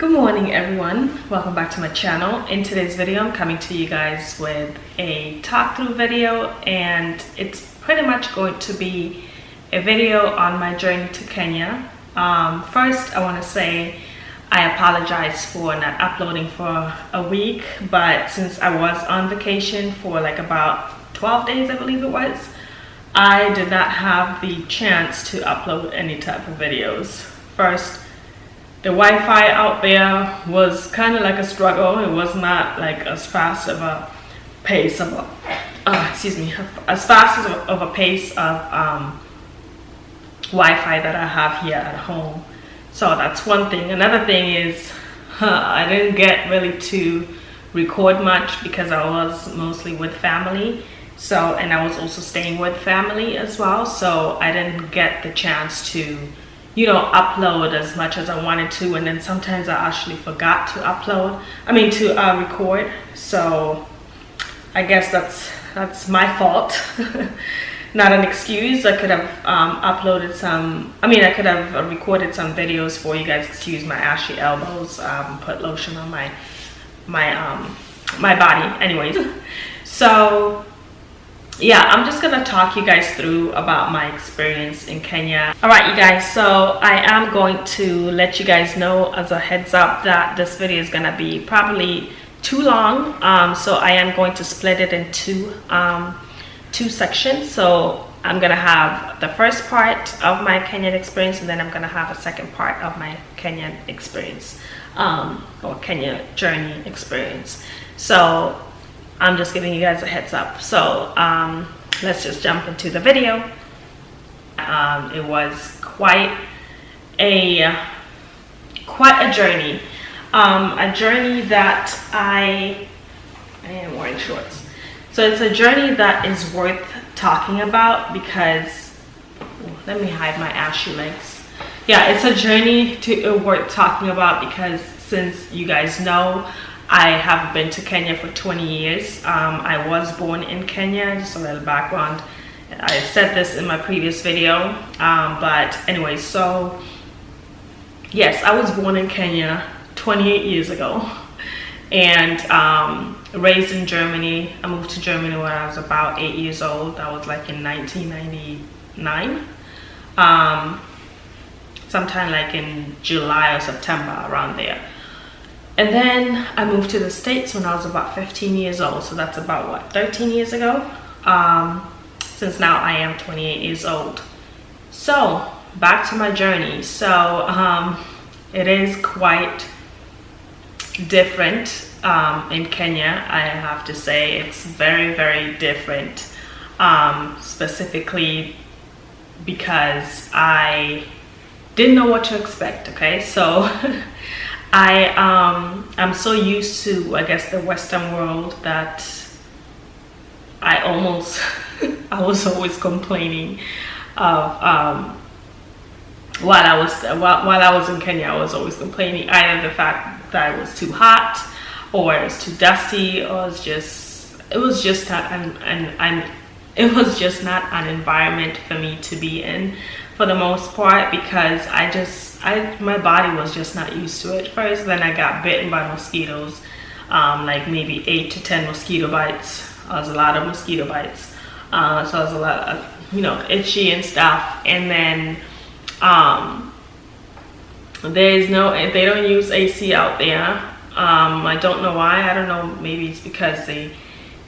Good morning everyone, welcome back to my channel. In today's video I'm coming to you guys with a talk through video, and it's pretty much going to be a video on my journey to Kenya. First I want to say I apologize for not uploading for a week, but since I was on vacation for like about 12 days I believe it was, I did not have the chance to upload any type of videos. First, the Wi-Fi out there was kind of like a struggle. It was not like as fast of a pace of as fast of a pace of Wi-Fi that I have here at home. So that's one thing. Another thing is I didn't get really to record much because I was mostly with family. So, and I was also staying with family as well. So I didn't get the chance to, you know, upload as much as I wanted to, and then sometimes I actually forgot to record. So I guess that's my fault. Not an excuse. I could have I could have recorded some videos for you guys. Excuse my ashy elbows. Put lotion on my body. Anyways, so yeah, I'm just gonna talk you guys through about my experience in Kenya. All right, you guys, so I am going to let you guys know as a heads up that this video is gonna be probably too long. So I am going to split it into two sections. So I'm gonna have the first part of my Kenyan experience, and then I'm gonna have a second part of my Kenyan experience, or Kenya journey experience. So I'm just giving you guys a heads up. So let's just jump into the video. It was quite a journey. A journey that I am wearing shorts. So it's a journey that is worth talking about because, let me hide my ashy legs. Yeah, it's a journey worth talking about because, since you guys know, I have been to Kenya for 20 years. I was born in Kenya, just a little background. I said this in my previous video, but anyway, so yes, I was born in Kenya 28 years ago, and raised in Germany. I moved to Germany when I was about 8 years old. That was like in 1999. Sometime like in July or September, around there. And then I moved to the States when I was about 15 years old. So that's about, what, 13 years ago? Since now I am 28 years old. So back to my journey. So it is quite different in Kenya, I have to say. It's very, very different, specifically because I didn't know what to expect. Okay, so I'm so used to, I guess, the Western world that I was always complaining of. While I was in Kenya, I was always complaining either the fact that it was too hot, or it was too dusty, or it was just not an environment for me to be in, for the most part, because my body was just not used to it. First, then I got bitten by mosquitoes, like maybe 8 to 10 mosquito bites. It was a lot of mosquito bites. So I was a lot of, itchy and stuff. And then they don't use AC out there. I don't know why. I don't know, maybe it's because they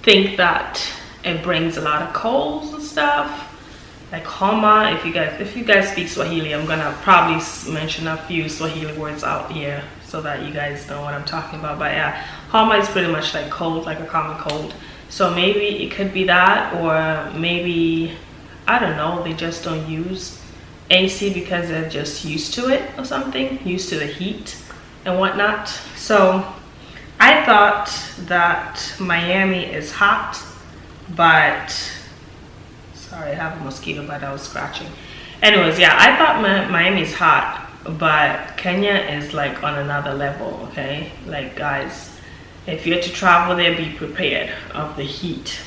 think that it brings a lot of colds and stuff, like homa. If you guys speak Swahili, I'm gonna probably mention a few Swahili words out here so that you guys know what I'm talking about. But yeah, homa is pretty much like cold, like a common cold. So maybe it could be that, or maybe, I don't know, they just don't use AC because they're just used to it or something, used to the heat and whatnot. So I thought that Miami is hot, but sorry, I have a mosquito bite I was scratching. Anyways, yeah, I thought Miami's hot, but Kenya is like on another level. Okay, like, guys, if you're to travel there, be prepared of the heat.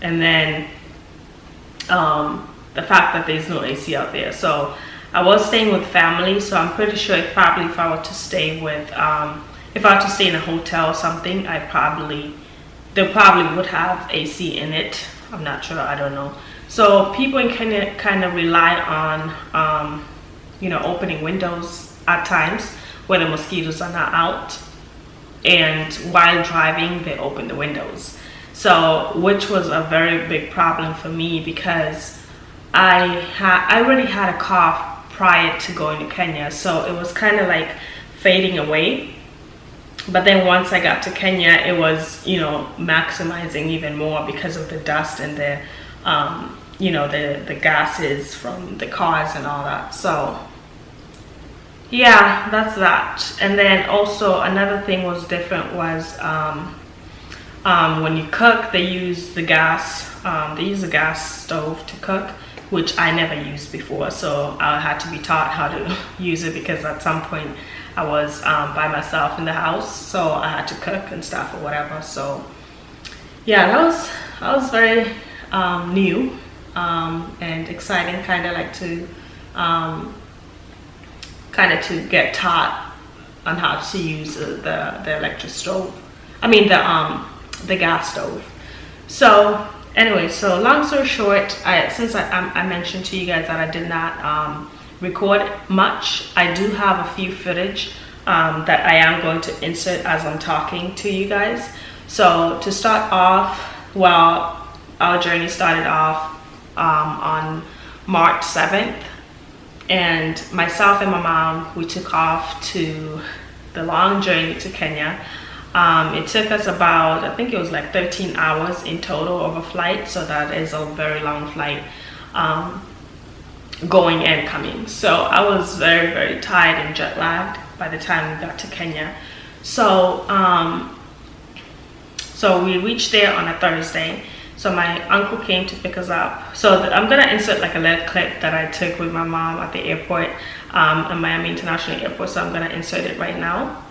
And then the fact that there's no AC out there. So I was staying with family, so I'm pretty sure if I were to stay with if I were to stay in a hotel or something, they probably would have AC in it. I'm not sure, I don't know. So people in Kenya kind of rely on you know, opening windows at times where the mosquitoes are not out, and while driving they open the windows. So which was a very big problem for me, because I already had a car prior to going to Kenya, so it was kind of like fading away. But then once I got to Kenya, it was, you know, maximizing even more because of the dust and the you know, the gases from the cars and all that. So yeah, that's that. And then also another thing was different was when you cook, they use the gas. They use a gas stove to cook, which I never used before. So I had to be taught how to use it, because at some point I was by myself in the house, so I had to cook and stuff or whatever. So yeah, that was very new and exciting, kind of like to to get taught on how to use the electric stove. I mean the gas stove. So anyway, so long story short, since I mentioned to you guys that I did not record much, I do have a few footage that I am going to insert as I'm talking to you guys. So to start off, well, our journey started off on March 7th, and myself and my mom, we took off to the long journey to Kenya. It took us about, I think it was like 13 hours in total of a flight, so that is a very long flight, going and coming. So I was very, very tired and jet lagged by the time we got to Kenya. So so we reached there on a Thursday. So my uncle came to pick us up. So I'm gonna insert like a little clip that I took with my mom at the airport, at Miami International Airport. So I'm gonna insert it right now.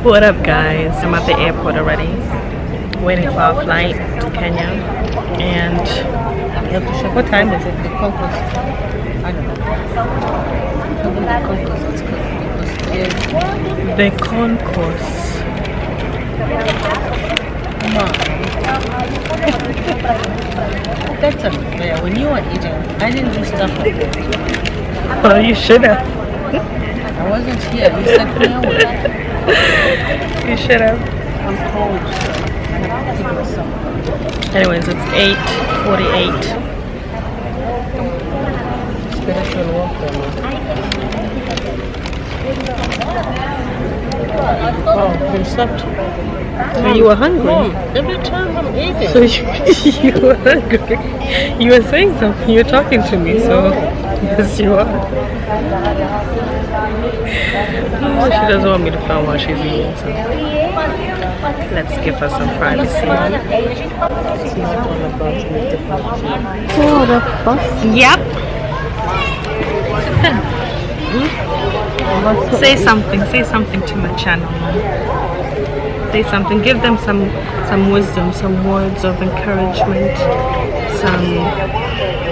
What up, guys? I'm at the airport already, waiting for our flight to Kenya. And what time is it? The concourse. That's unfair. When you were eating, I didn't do stuff like that. Well, you should have. I wasn't here. You sent me away. You should have. I'm cold. I have to give myself. Anyways, it's 8:48. Spiritual warfare. Oh, you slept. So you were hungry. No, every time I'm eating. So you were hungry. You were saying something. You were talking to me. So yes, you are. Oh, she doesn't want me to film while she's eating. So let's give her some privacy. Oh, the bus. Yep. Say something to my channel. Say something, give them some wisdom, some words of encouragement, some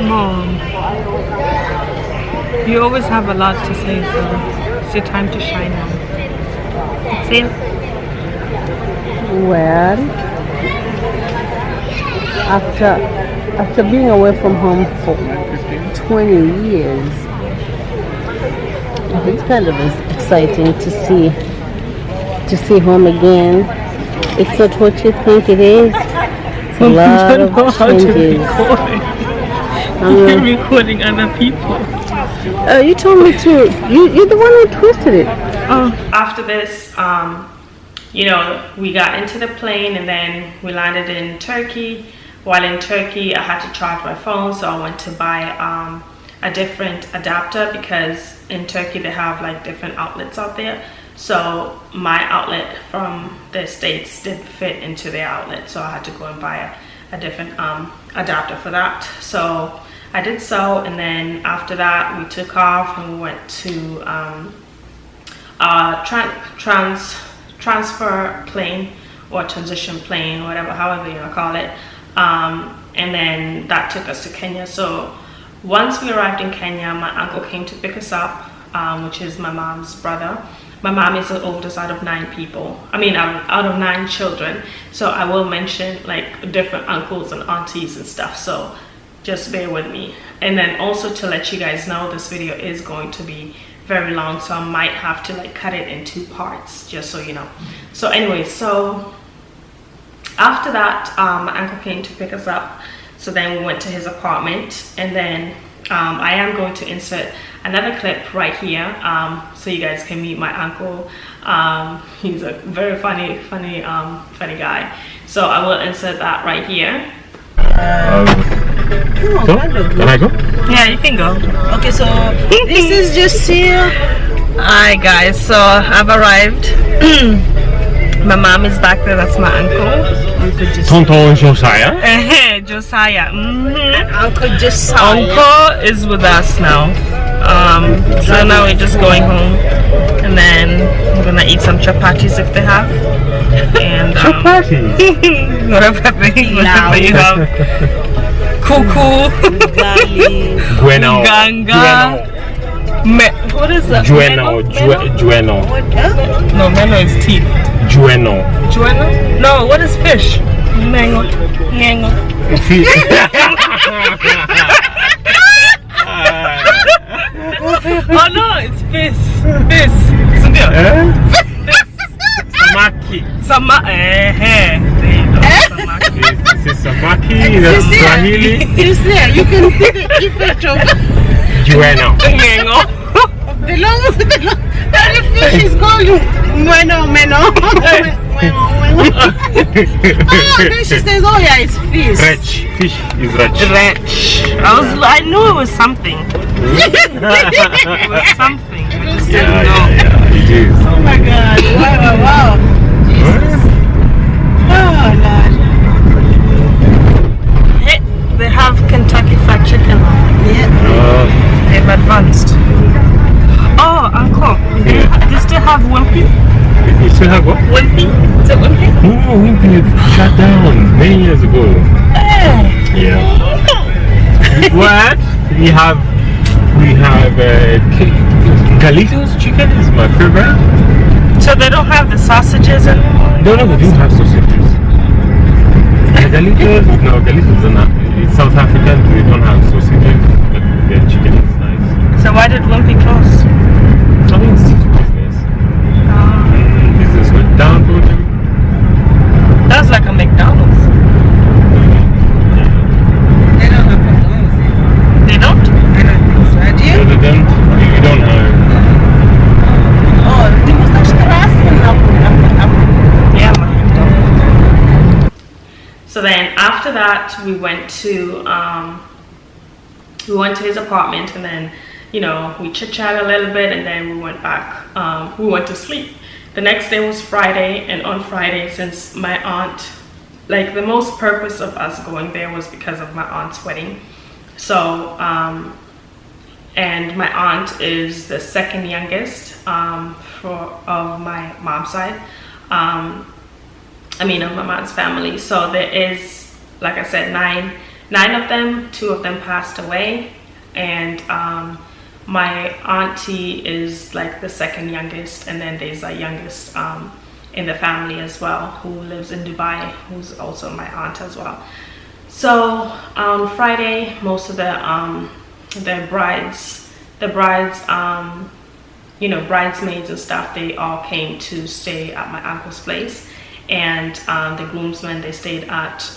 mom. You always have a lot to say, so it's your time to shine now. That's it. Well, after being away from home for 20 years, it's kind of exciting to see home again. It's not what you think it is. It's a lot of changes. You're recording other people. You told me to. You're the one who twisted it. After this, you know, we got into the plane and then we landed in Turkey. While in Turkey, I had to charge my phone, so I went to buy a different adapter, because in Turkey they have like different outlets out there. So my outlet from the States didn't fit into their outlet, so I had to go and buy a different adapter for that. So I did so, and then after that we took off and we went to transfer plane or transition plane, whatever, however you want to call it. And then that took us to Kenya. So once we arrived in Kenya, my uncle came to pick us up, which is my mom's brother. My mom is the oldest out of 9 people. I mean, out of 9 children. So I will mention like different uncles and aunties and stuff. So just bear with me. And then also to let you guys know, this video is going to be very long, so I might have to like cut it in 2 parts, just so you know. So anyway, so after that, my uncle came to pick us up. So then we went to his apartment, and then I am going to insert another clip right here, so you guys can meet my uncle. He's a very funny guy. So I will insert that right here. So, can I go? Yeah, you can go. Okay, so this is just here. Hi guys, so I've arrived. My mom is back there. That's my uncle. Tonton Josiah. Josiah. Uncle Josiah. Uncle is with us now. So now we're just going home, and then we're gonna eat some chapatis if they have. And whatever you have. Cuckoo. Bueno. Ganga. What is that? Jueno. Jueno. No, meno is teeth. Jueno. Jueno? No, what is fish? Mango. Mango. Oh no, it's fish. Fish. Samaki. There you go. Samaki. This is samaki. That's Swahili. You see, you can see the effect of Jueno. the long fish is called Bueno. Oh, then she says, oh yeah, it's fish. Rech. Fish is rech. I knew it was something. It was something. I just didn't know. Yeah, it is. Oh my God! Wow! Jesus! Oh Lord! Hey, they have Kentucky Fried Chicken. Yeah. They've advanced. Oh, Uncle, do you still have Wimpy? You still have what? Wimpy? Is it Wimpy? No, Wimpy shut down many years ago. Yeah. What? We have Carlitos chicken is my favorite. So they don't have the sausages anymore? No, they do have sausages. Carlitos are not. It's South African. We don't have sausages, but their chicken is nice. So why did Wimpy close? I mean, it's business. Business went down for them. That's like a McDonald's. They don't have McDonald's. They don't? I don't think so. Do you? Other than we don't have. Oh, die muss noch Straßen ab. Yeah, man. So then after that we went to his apartment, and then we chit-chat a little bit, and then we went back. We went to sleep. The next day was Friday, and on Friday, since my aunt, like the most purpose of us going there was because of my aunt's wedding. So and my aunt is the second youngest of my mom's side. I mean, of my mom's family. So there is, like I said, nine of them. 2 of them passed away, and my auntie is like the second youngest, and then there's a youngest in the family as well, who lives in Dubai, who's also my aunt as well. So on Friday, most of the bridesmaids and stuff, they all came to stay at my uncle's place, and the groomsmen, they stayed at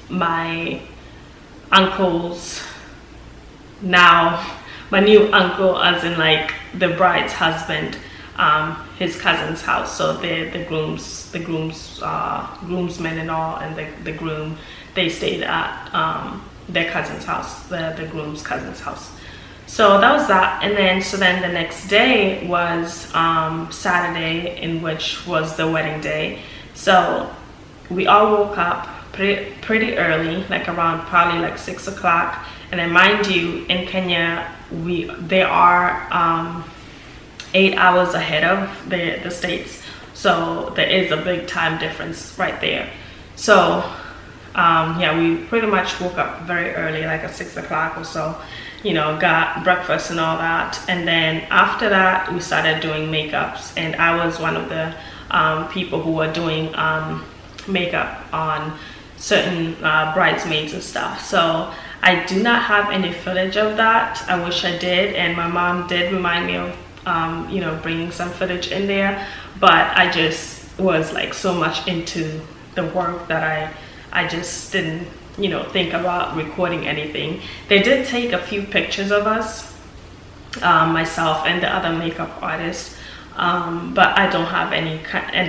my uncle's, now my new uncle, as in like the bride's husband, his cousin's house. So the groomsmen and all, and the groom, they stayed at their cousin's house, the groom's cousin's house. So that was that. And then the next day was Saturday, in which was the wedding day. So we all woke up pretty early, like around probably like 6 o'clock. And then mind you, in Kenya, there are 8 hours ahead of the States. So there is a big time difference right there. So yeah, we pretty much woke up very early, like at 6 o'clock or so, you know, got breakfast and all that. And then after that, we started doing makeups. And I was one of the people who were doing makeup on certain bridesmaids and stuff. So I do not have any footage of that. I wish I did. And my mom did remind me of, you know, bringing some footage in there. But I just was like so much into the work that I just didn't, you know, think about recording anything. They did take a few pictures of us, myself and the other makeup artists, but I don't have any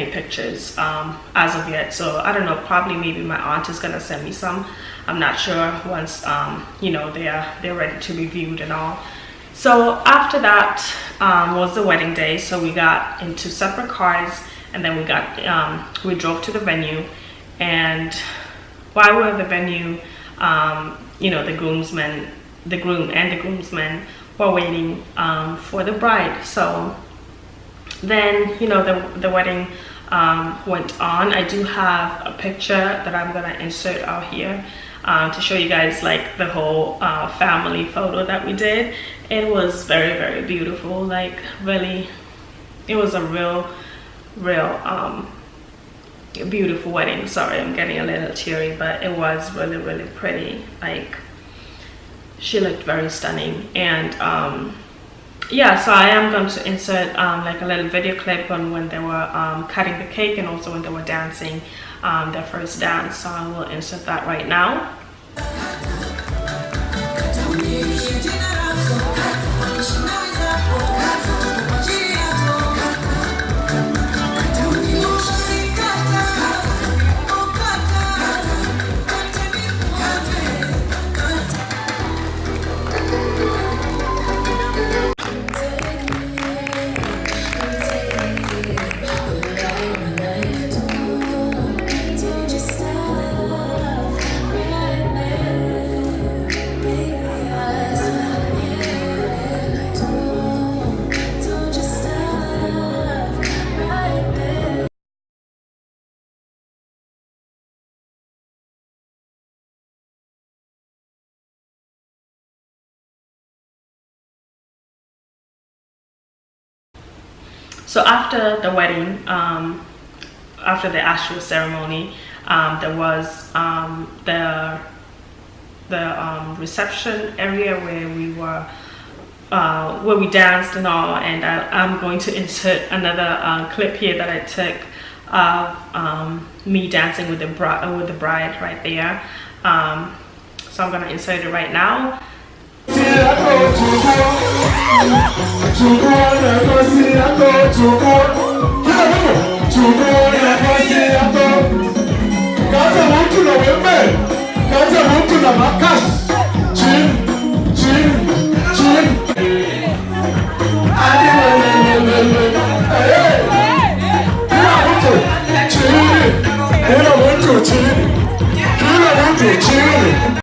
pictures as of yet. So I don't know, probably maybe my aunt is gonna send me some. I'm not sure once you know, they're ready to be viewed and all. So after that was the wedding day. So we got into separate cars, and then we drove to the venue. And while we were at the venue, you know, the groom and the groomsmen were waiting for the bride. So then, you know, the wedding went on. I do have a picture that I'm gonna insert out here to show you guys like the whole family photo that we did. It was very, very beautiful. Like really, it was a real beautiful wedding. Sorry, I'm getting a little teary, but it was really, really pretty. Like she looked very stunning. And yeah, so I am going to insert like a little video clip on when they were cutting the cake, and also when they were dancing their first dance. So I will insert that right now. So after the wedding, after the actual ceremony, there was the reception area where we were, where we danced and all. And I'm going to insert another clip here that I took of me dancing with the bride right there. So I'm gonna insert it right now.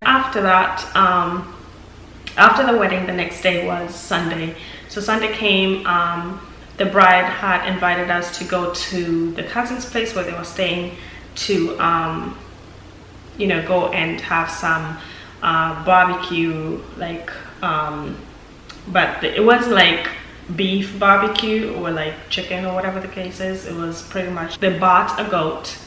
After that, after the wedding, the next day was Sunday. So Sunday came, the bride had invited us to go to the cousin's place where they were staying to, you know, go and have some barbecue, like, but it wasn't like beef barbecue or like chicken or whatever the case is. It was pretty much, they bought a goat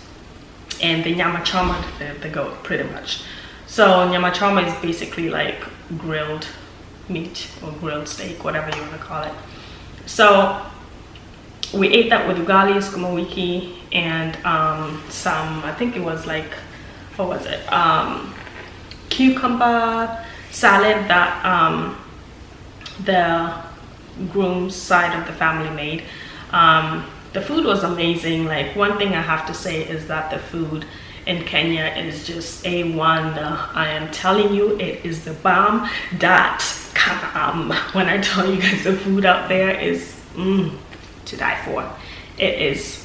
and the nyama choma, the goat pretty much. So nyama choma is basically like grilled meat or grilled steak, whatever you want to call it. So we ate that with ugali, sukuma wiki, and some, I think it was like, what was it, cucumber salad that the groom's side of the family made. The food was amazing. Like, one thing I have to say is that the food in Kenya is just A1. I am telling you, it is the bomb. When I tell you guys, the food out there is to die for. It is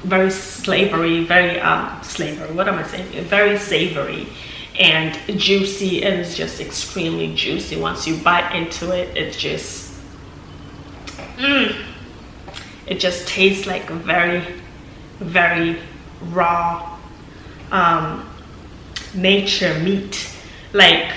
very savory, very what am I saying? Very savory and juicy. It is just extremely juicy. Once you bite into it, it's just It just tastes like a very, very raw nature meat. Like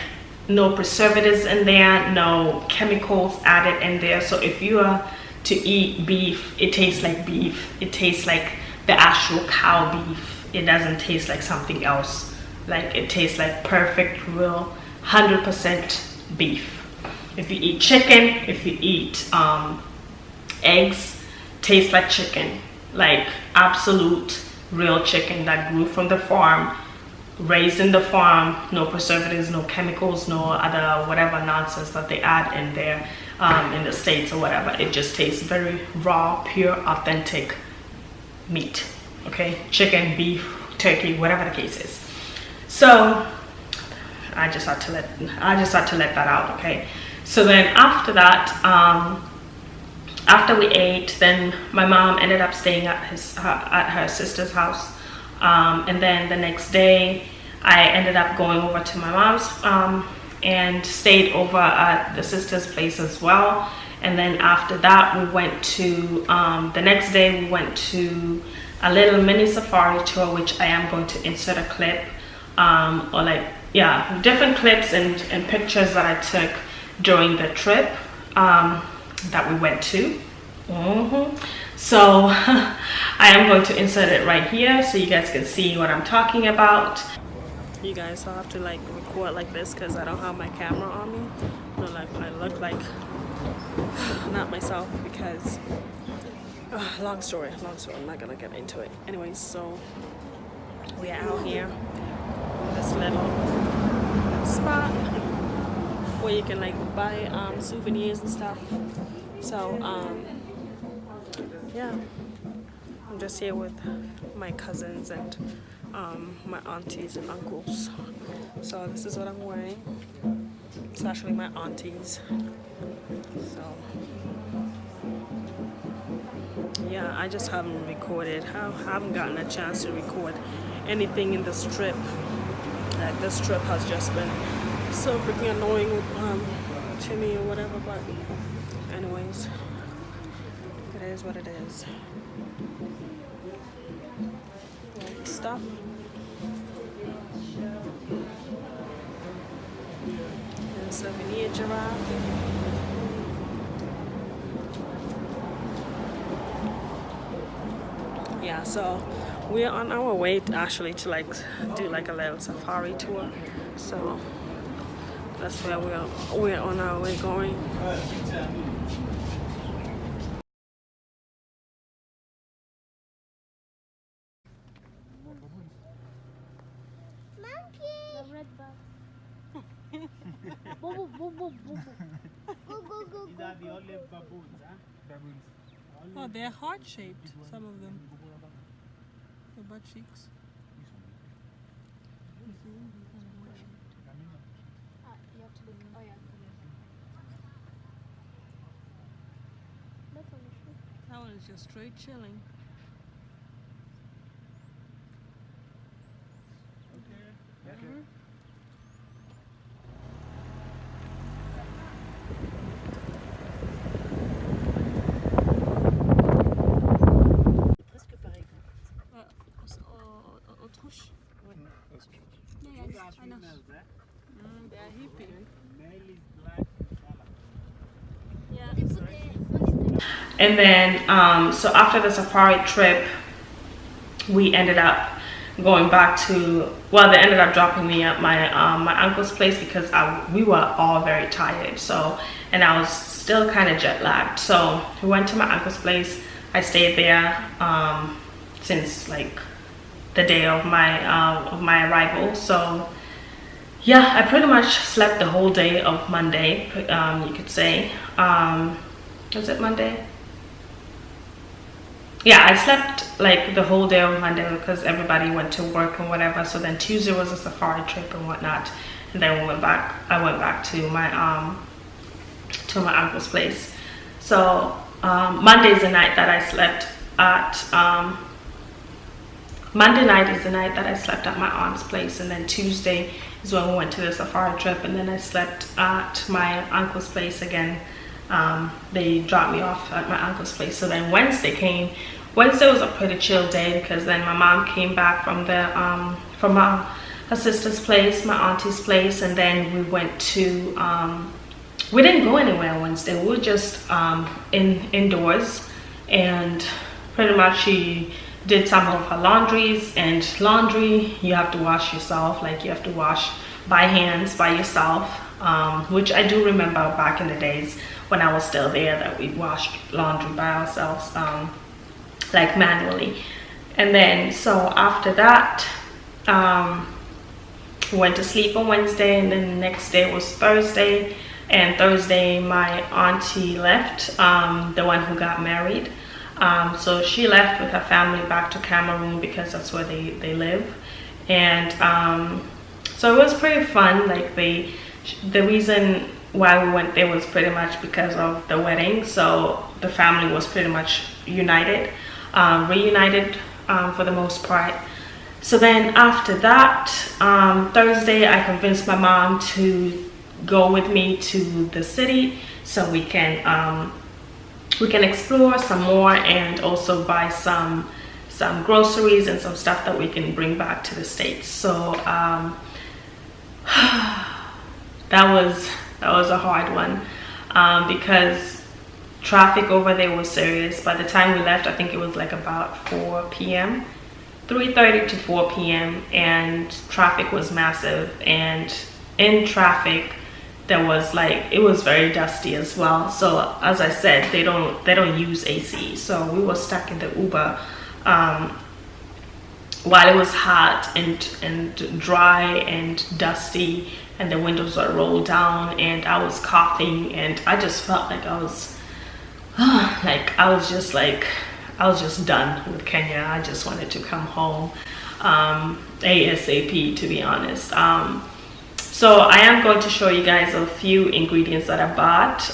no preservatives in there, no chemicals added in there. So if you are to eat beef, it tastes like beef. It tastes like the actual cow beef. It doesn't taste like something else. Like it tastes like perfect, real, 100% beef. If you eat chicken, if you eat eggs, tastes like chicken, like absolute real chicken that grew from the farm, raised in the farm, no preservatives, no chemicals, no other whatever nonsense that they add in there in the States or whatever. It just tastes very raw, pure, authentic meat. Okay, chicken, beef, turkey, whatever the case is. So I just had to let that out. Okay, so then after that, after we ate, then my mom ended up staying at her sister's house, and then the next day I ended up going over to my mom's and stayed over at the sister's place as well. And then after that, we went to the next day we went to a little mini safari tour, which I am going to insert a clip or like, yeah, different clips and pictures that I took during the trip that we went to. So I am going to insert it right here so you guys can see what I'm talking about. You guys, I'll have to like record like this because I don't have my camera on me. I look like not myself because long story, I'm not gonna get into it. Anyways, so we are out here in this little spot where you can like buy souvenirs and stuff. So yeah, I'm just here with my cousins and my aunties and uncles. So this is what I'm wearing. It's actually my aunties. So yeah, I just haven't recorded. I haven't gotten a chance to record anything in this trip. Like this trip has just been so freaking annoying with Timmy or whatever. But anyways, it is what it is. Stuff. And souvenir giraffe. Yeah, so we're on our way actually to like do like a little safari tour. So that's where we're on our way going. These are the only baboons, huh? Baboons. Oh, they're heart-shaped, some of them. The butt cheeks. That one is just straight chilling. Okay. Autruche. Yeah, These are I know. females, eh? They are hippie. Male is black in color. Yeah. And then so after the safari trip, we ended up going back to, well, they ended up dropping me at my my uncle's place because we were all very tired. So, and I was still kind of jet lagged. So we went to my uncle's place. I stayed there since like the day of my arrival. So yeah, I pretty much slept the whole day of Monday, you could say. Was it Monday? Yeah, I slept like the whole day of Monday because everybody went to work and whatever. So then Tuesday was a safari trip and whatnot, and then I went back to my uncle's place. So Monday's the night that I slept at. Monday night is the night that I slept at my aunt's place, and then Tuesday is when we went to the safari trip, and then I slept at my uncle's place again they dropped me off at my uncle's place. So then Wednesday came. Wednesday was a pretty chill day because then my mom came back from her sister's place, my auntie's place, and then we went to we didn't go anywhere on Wednesday. We were just indoors, and pretty much she did some of her laundries, and laundry you have to wash yourself, like you have to wash by hands by yourself, which I do remember back in the days when I was still there that we washed laundry by ourselves, like manually. And then so after that went to sleep on Wednesday, and then the next day was Thursday. And Thursday my auntie left, the one who got married. So she left with her family back to Cameroon because that's where they live. And so it was pretty fun. Like the reason why we went there was pretty much because of the wedding. So the family was pretty much united, reunited for the most part. So then after that, Thursday I convinced my mom to go with me to the city so we can explore some more and also buy some groceries and some stuff that we can bring back to the States. So that was a hard one, because traffic over there was serious. By the time we left, I think it was like about 4 p.m. 3:30 to 4 p.m. and traffic was massive, and in traffic there was it was very dusty as well. So as I said, they don't use AC, so we were stuck in the Uber while it was hot and dry and dusty, and the windows were rolled down, and I was coughing, and I just felt like I was I was just done with Kenya. I just wanted to come home ASAP, to be honest. So I am going to show you guys a few ingredients that I bought.